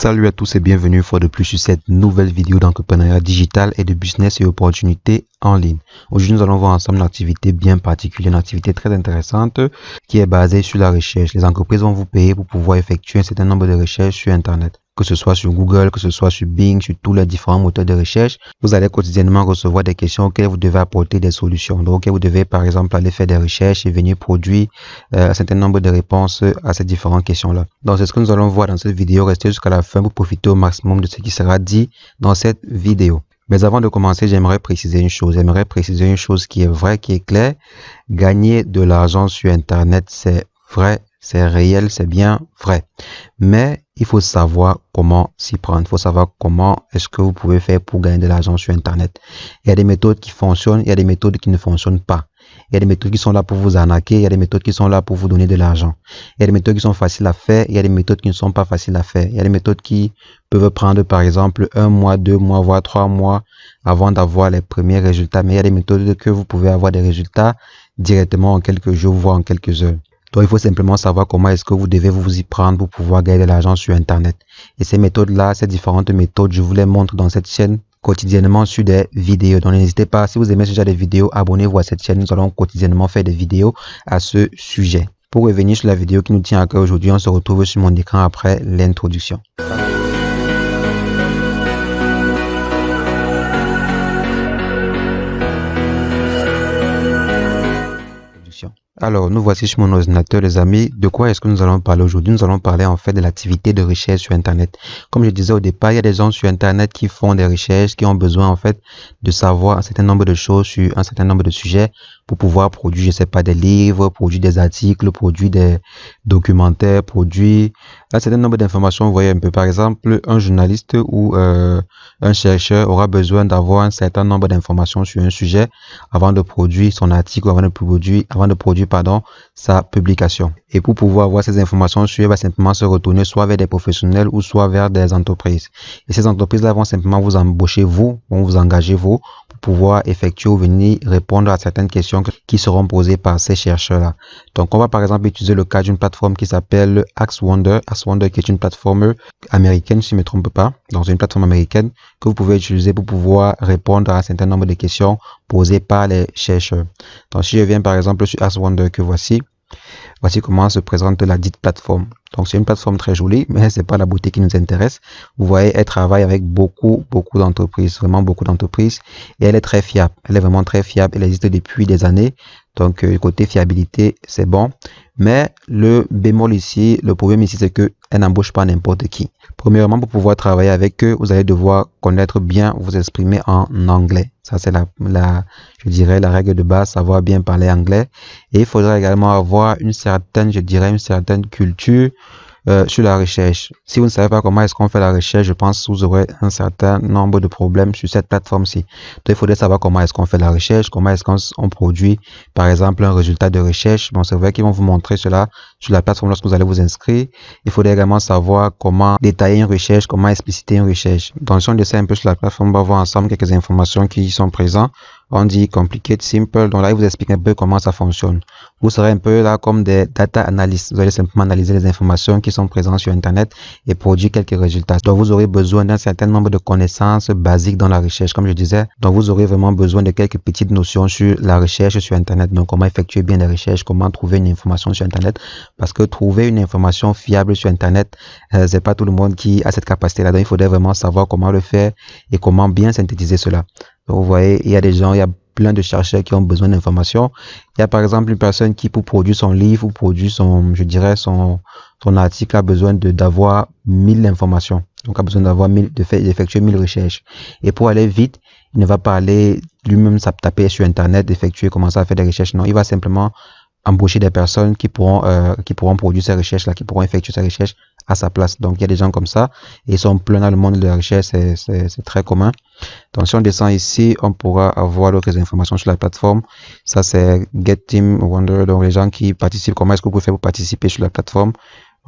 Salut à tous et bienvenue une fois de plus sur cette nouvelle vidéo d'entrepreneuriat digital et de business et opportunités en ligne. Aujourd'hui, nous allons voir ensemble une activité bien particulière, une activité très intéressante qui est basée sur la recherche. Les entreprises vont vous payer pour pouvoir effectuer un certain nombre de recherches sur Internet. Que ce soit sur Google, que ce soit sur Bing, sur tous les différents moteurs de recherche, vous allez quotidiennement recevoir des questions auxquelles vous devez apporter des solutions. Donc, vous devez par exemple aller faire des recherches et venir produire un certain nombre de réponses à ces différentes questions-là. Donc, c'est ce que nous allons voir dans cette vidéo. Restez jusqu'à la fin pour profiter au maximum de ce qui sera dit dans cette vidéo. Mais avant de commencer, j'aimerais préciser une chose. J'aimerais préciser une chose qui est vraie, qui est claire. Gagner de l'argent sur Internet, c'est vrai, c'est réel, c'est bien vrai. Mais il faut savoir comment s'y prendre. Il faut savoir comment est-ce que vous pouvez faire pour gagner de l'argent sur Internet. Il y a des méthodes qui fonctionnent, il y a des méthodes qui ne fonctionnent pas. Il y a des méthodes qui sont là pour vous arnaquer, il y a des méthodes qui sont là pour vous donner de l'argent. Il y a des méthodes qui sont faciles à faire, il y a des méthodes qui ne sont pas faciles à faire. Il y a des méthodes qui peuvent prendre par exemple 1 mois, 2 mois, voire 3 mois avant d'avoir les premiers résultats. Mais il y a des méthodes que vous pouvez avoir des résultats directement en quelques jours, voire en quelques heures. Donc, il faut simplement savoir comment est-ce que vous devez vous y prendre pour pouvoir gagner de l'argent sur Internet. Et ces méthodes-là, ces différentes méthodes, je vous les montre dans cette chaîne quotidiennement sur des vidéos. Donc, n'hésitez pas, si vous aimez ce genre de vidéos, abonnez-vous à cette chaîne. Nous allons quotidiennement faire des vidéos à ce sujet. Pour revenir sur la vidéo qui nous tient à cœur aujourd'hui, on se retrouve sur mon écran après l'introduction. Alors, nous voici sur mon ordinateur, les amis. De quoi est-ce que nous allons parler aujourd'hui? Nous allons parler en fait de l'activité de recherche sur Internet. Comme je disais au départ, il y a des gens sur Internet qui font des recherches, qui ont besoin en fait de savoir un certain nombre de choses sur un certain nombre de sujets pour pouvoir produire, je sais pas, des livres, produire des articles, produire des documentaires, produire un certain nombre d'informations. Vous voyez un peu, par exemple, un journaliste ou un chercheur aura besoin d'avoir un certain nombre d'informations sur un sujet avant de produire son article, avant de produire sa publication. Et pour pouvoir avoir ces informations, il va simplement se retourner soit vers des professionnels ou soit vers des entreprises. Et ces entreprises-là vont simplement vous embaucher vont vous engager pour pouvoir effectuer ou venir répondre à certaines questions qui seront posées par ces chercheurs-là. Donc, on va par exemple utiliser le cas d'une plateforme qui s'appelle Axwonder. Axwonder qui est une plateforme américaine, si je ne me trompe pas. Donc, c'est une plateforme américaine que vous pouvez utiliser pour pouvoir répondre à un certain nombre de questions posées par les chercheurs. Donc, si je viens par exemple sur Axwonder que voici comment se présente la dite plateforme. Donc, c'est une plateforme très jolie, mais c'est pas la beauté qui nous intéresse. Vous voyez, elle travaille avec beaucoup d'entreprises, vraiment beaucoup d'entreprises, et elle est très fiable. Elle est vraiment très fiable. Elle existe depuis des années. Donc, côté fiabilité, c'est bon. Mais le bémol ici, le problème ici, c'est que elle n'embauche pas n'importe qui. Premièrement, pour pouvoir travailler avec eux, vous allez devoir connaître bien vous exprimer en anglais. Ça, c'est je dirais, la règle de base, savoir bien parler anglais. Et il faudra également avoir une certaine culture sur la recherche. Si vous ne savez pas comment est-ce qu'on fait la recherche, je pense que vous aurez un certain nombre de problèmes sur cette plateforme-ci. Donc, il faudrait savoir comment est-ce qu'on fait la recherche, comment est-ce qu'on produit, par exemple, un résultat de recherche. Bon, c'est vrai qu'ils vont vous montrer cela sur la plateforme lorsque vous allez vous inscrire. Il faudrait également savoir comment détailler une recherche, comment expliciter une recherche. Donc, si on descend un peu sur la plateforme, on va voir ensemble quelques informations qui sont présentes. On dit complicated, simple. Donc là, il vous explique un peu comment ça fonctionne. Vous serez un peu là comme des data analysts. Vous allez simplement analyser les informations qui sont présentes sur Internet et produire quelques résultats. Donc, vous aurez besoin d'un certain nombre de connaissances basiques dans la recherche, comme je disais. Donc, vous aurez vraiment besoin de quelques petites notions sur la recherche sur Internet. Donc, comment effectuer bien des recherches, comment trouver une information sur Internet. Parce que trouver une information fiable sur Internet, c'est pas tout le monde qui a cette capacité-là. Donc, il faudrait vraiment savoir comment le faire et comment bien synthétiser cela. Donc, vous voyez, il y a plein de chercheurs qui ont besoin d'informations. Il y a par exemple une personne qui, pour produire son livre ou produire son article, a besoin d'avoir 1000 informations. Donc, a besoin d'effectuer 1000 recherches. Et pour aller vite, il ne va pas aller lui-même taper sur Internet, commencer à faire des recherches. Non, il va simplement embaucher des personnes qui pourront produire ces recherches-là, qui pourront effectuer ces recherches à sa place. Donc, il y a des gens comme ça et ils sont pleins dans le monde de la recherche, c'est très commun. Donc, si on descend ici, on pourra avoir d'autres informations sur la plateforme. Ça, c'est Get Team Wonder. Donc, les gens qui participent, comment est-ce que vous pouvez faire pour participer sur la plateforme?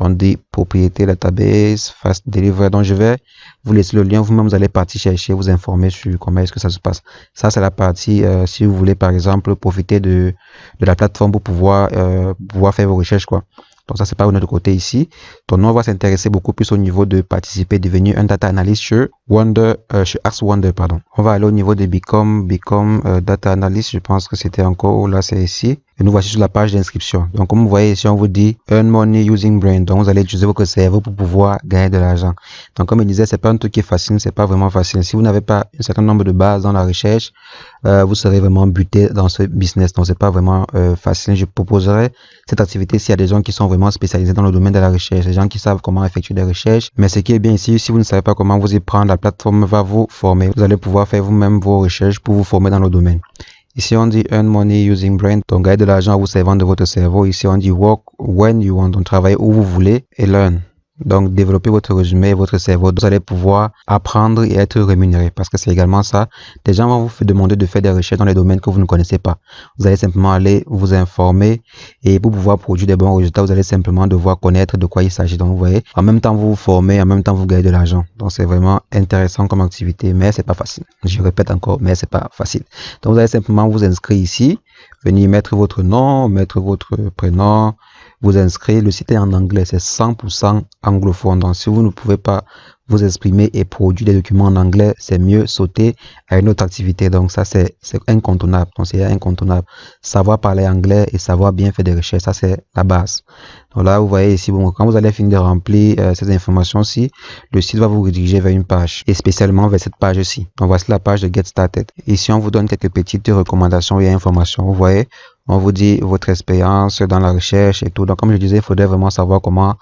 On dit propriété database, fast delivery. Donc, je vais vous laisser le lien. Vous-même, vous allez partir chercher, vous informer sur comment est-ce que ça se passe. Ça, c'est la partie, si vous voulez, par exemple, profiter de la plateforme pour pouvoir faire vos recherches, quoi. Donc ça, c'est pas de notre côté ici. Donc nous, on va s'intéresser beaucoup plus au niveau de participer, devenir un data analyst chez Ask Wonder, pardon. On va aller au niveau de Become Data Analyst. Je pense que c'était encore là, c'est ici. Et nous voici sur la page d'inscription. Donc comme vous voyez ici, on vous dit Earn money using brain. Donc vous allez utiliser votre cerveau pour pouvoir gagner de l'argent. Donc comme je disais, c'est pas un truc qui est facile, c'est pas vraiment facile. Si vous n'avez pas un certain nombre de bases dans la recherche, vous serez vraiment buté dans ce business. Donc c'est pas vraiment facile. Je proposerais cette activité s'il y a des gens qui sont vraiment spécialisés dans le domaine de la recherche, des gens qui savent comment effectuer des recherches. Mais ce qui est bien ici, si vous ne savez pas comment vous y prendre, la plateforme va vous former. Vous allez pouvoir faire vous-même vos recherches pour vous former dans le domaine. Ici, on dit Earn money using brain, donc gagner de l'argent en vous servant de votre cerveau. Ici, on dit Work when you want, donc travailler où vous voulez, et Learn. Donc, développer votre résumé et votre cerveau. Vous allez pouvoir apprendre et être rémunéré parce que c'est également ça. Des gens vont vous demander de faire des recherches dans les domaines que vous ne connaissez pas. Vous allez simplement aller vous informer et pour pouvoir produire des bons résultats, vous allez simplement devoir connaître de quoi il s'agit. Donc, vous voyez, en même temps, vous vous formez, en même temps, vous gagnez de l'argent. Donc, c'est vraiment intéressant comme activité, mais c'est pas facile. Je répète encore, mais c'est pas facile. Donc, vous allez simplement vous inscrire ici, venir mettre votre nom, mettre votre prénom, vous inscrire. Le site est en anglais, c'est 100% anglophone. Donc, si vous ne pouvez pas vous exprimer et produire des documents en anglais, c'est mieux sauter à une autre activité. Donc, ça, c'est incontournable. Donc, c'est incontournable. Savoir parler anglais et savoir bien faire des recherches, ça, c'est la base. Donc là, vous voyez ici, bon, quand vous allez finir de remplir ces informations-ci, le site va vous rediriger vers une page et spécialement vers cette page-ci. Donc, voici la page de Get Started. Ici, on vous donne quelques petites recommandations et informations. Vous voyez, on vous dit votre expérience dans la recherche et tout. Donc, comme je disais, il faudrait vraiment savoir comment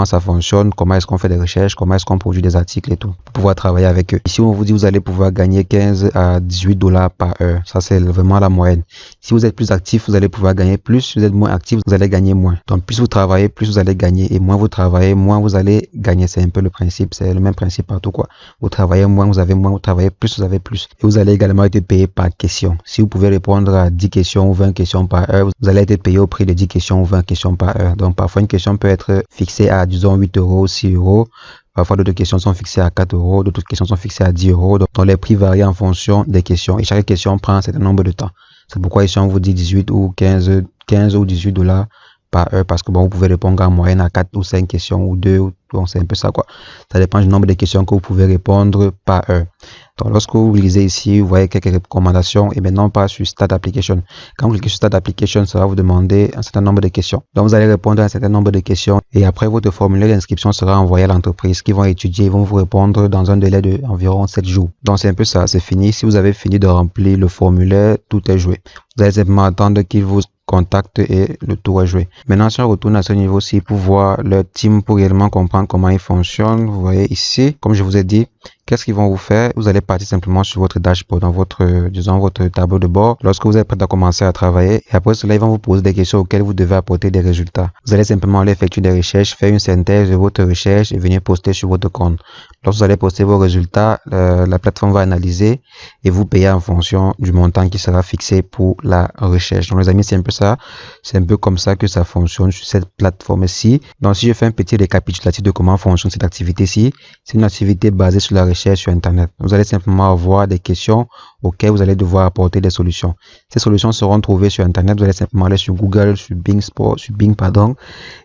ça fonctionne, comment est-ce qu'on fait des recherches, comment est-ce qu'on produit des articles et tout, pour pouvoir travailler avec eux. Ici, on vous dit vous allez pouvoir gagner 15 à 18 dollars par heure. Ça, c'est vraiment la moyenne. Si vous êtes plus actif, vous allez pouvoir gagner plus. Si vous êtes moins actif, vous allez gagner moins. Donc, plus vous travaillez, plus vous allez gagner. Et moins vous travaillez, moins vous allez gagner. C'est un peu le principe. C'est le même principe partout, quoi. Vous travaillez moins, vous avez moins. Vous travaillez plus, vous avez plus. Et vous allez également être payé par question. Si vous pouvez répondre à 10 questions ou 20 questions par heure, vous allez être payé au prix de 10 questions ou 20 questions par heure. Donc, parfois, une question peut être fixée à, disons, 8 euros, 6 euros. Parfois, d'autres questions sont fixées à 4 euros, d'autres questions sont fixées à 10 euros. Donc, les prix varient en fonction des questions. Et chaque question prend un certain nombre de temps. C'est pourquoi ici, on vous dit 18 ou 15 ou 18 dollars par heure. Parce que bon, vous pouvez répondre en moyenne à 4 ou 5 questions ou 2. Bon, c'est un peu ça, quoi. Ça dépend du nombre de questions que vous pouvez répondre par heure. Donc, lorsque vous lisez ici, vous voyez quelques recommandations et maintenant on passe sur Start Application. Quand vous cliquez sur Start Application, ça va vous demander un certain nombre de questions. Donc, vous allez répondre à un certain nombre de questions et après, votre formulaire d'inscription sera envoyé à l'entreprise qui vont étudier, ils vont vous répondre dans un délai d'environ 7 jours. Donc, c'est un peu ça, c'est fini. Si vous avez fini de remplir le formulaire, tout est joué. Vous allez simplement attendre qu'ils vous contactent et le tour est joué. Maintenant, si on retourne à ce niveau-ci pour voir leur team, pour réellement comprendre comment ils fonctionnent, vous voyez ici, comme je vous ai dit, qu'est-ce qu'ils vont vous faire? Vous allez partir simplement sur votre dashboard, dans votre, disons, votre tableau de bord, lorsque vous êtes prêt à commencer à travailler. Et après cela, ils vont vous poser des questions auxquelles vous devez apporter des résultats. Vous allez simplement aller effectuer des recherches, faire une synthèse de votre recherche et venir poster sur votre compte. Lorsque vous allez poster vos résultats, la plateforme va analyser et vous payer en fonction du montant qui sera fixé pour la recherche. Donc, les amis, c'est un peu ça. C'est un peu comme ça que ça fonctionne sur cette plateforme-ci. Donc, si je fais un petit récapitulatif de comment fonctionne cette activité-ci, c'est une activité basée sur la recherche sur Internet. Vous allez simplement avoir des questions auxquelles vous allez devoir apporter des solutions. Ces solutions seront trouvées sur Internet. Vous allez simplement aller sur Google, sur Bing,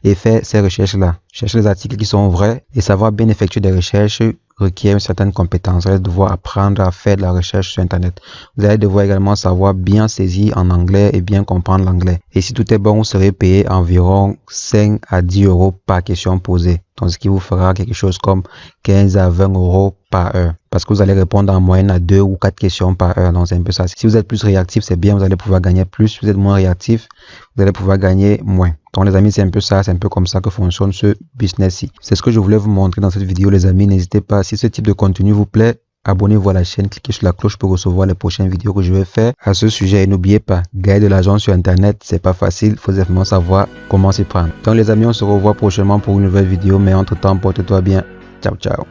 et faire ces recherches-là. Chercher les articles qui sont vrais et savoir bien effectuer des recherches requiert une certaine compétence. Vous allez devoir apprendre à faire de la recherche sur Internet. Vous allez devoir également savoir bien saisir en anglais et bien comprendre l'anglais. Et si tout est bon, vous serez payé environ 5 à 10 euros par question posée. Donc, ce qui vous fera quelque chose comme 15 à 20 euros par heure. Parce que vous allez répondre en moyenne à 2 ou 4 questions par heure. Donc, c'est un peu ça. Si vous êtes plus réactif, c'est bien. Vous allez pouvoir gagner plus. Si vous êtes moins réactif, vous allez pouvoir gagner moins. Donc, les amis, c'est un peu ça. C'est un peu comme ça que fonctionne ce business-ci. C'est ce que je voulais vous montrer dans cette vidéo, les amis. N'hésitez pas, si ce type de contenu vous plaît, abonnez-vous à la chaîne, cliquez sur la cloche pour recevoir les prochaines vidéos que je vais faire à ce sujet. Et n'oubliez pas, gagner de l'argent sur Internet, c'est pas facile. Il faut simplement savoir comment s'y prendre. Donc, les amis, on se revoit prochainement pour une nouvelle vidéo. Mais entre-temps, portez-toi bien. Ciao, ciao.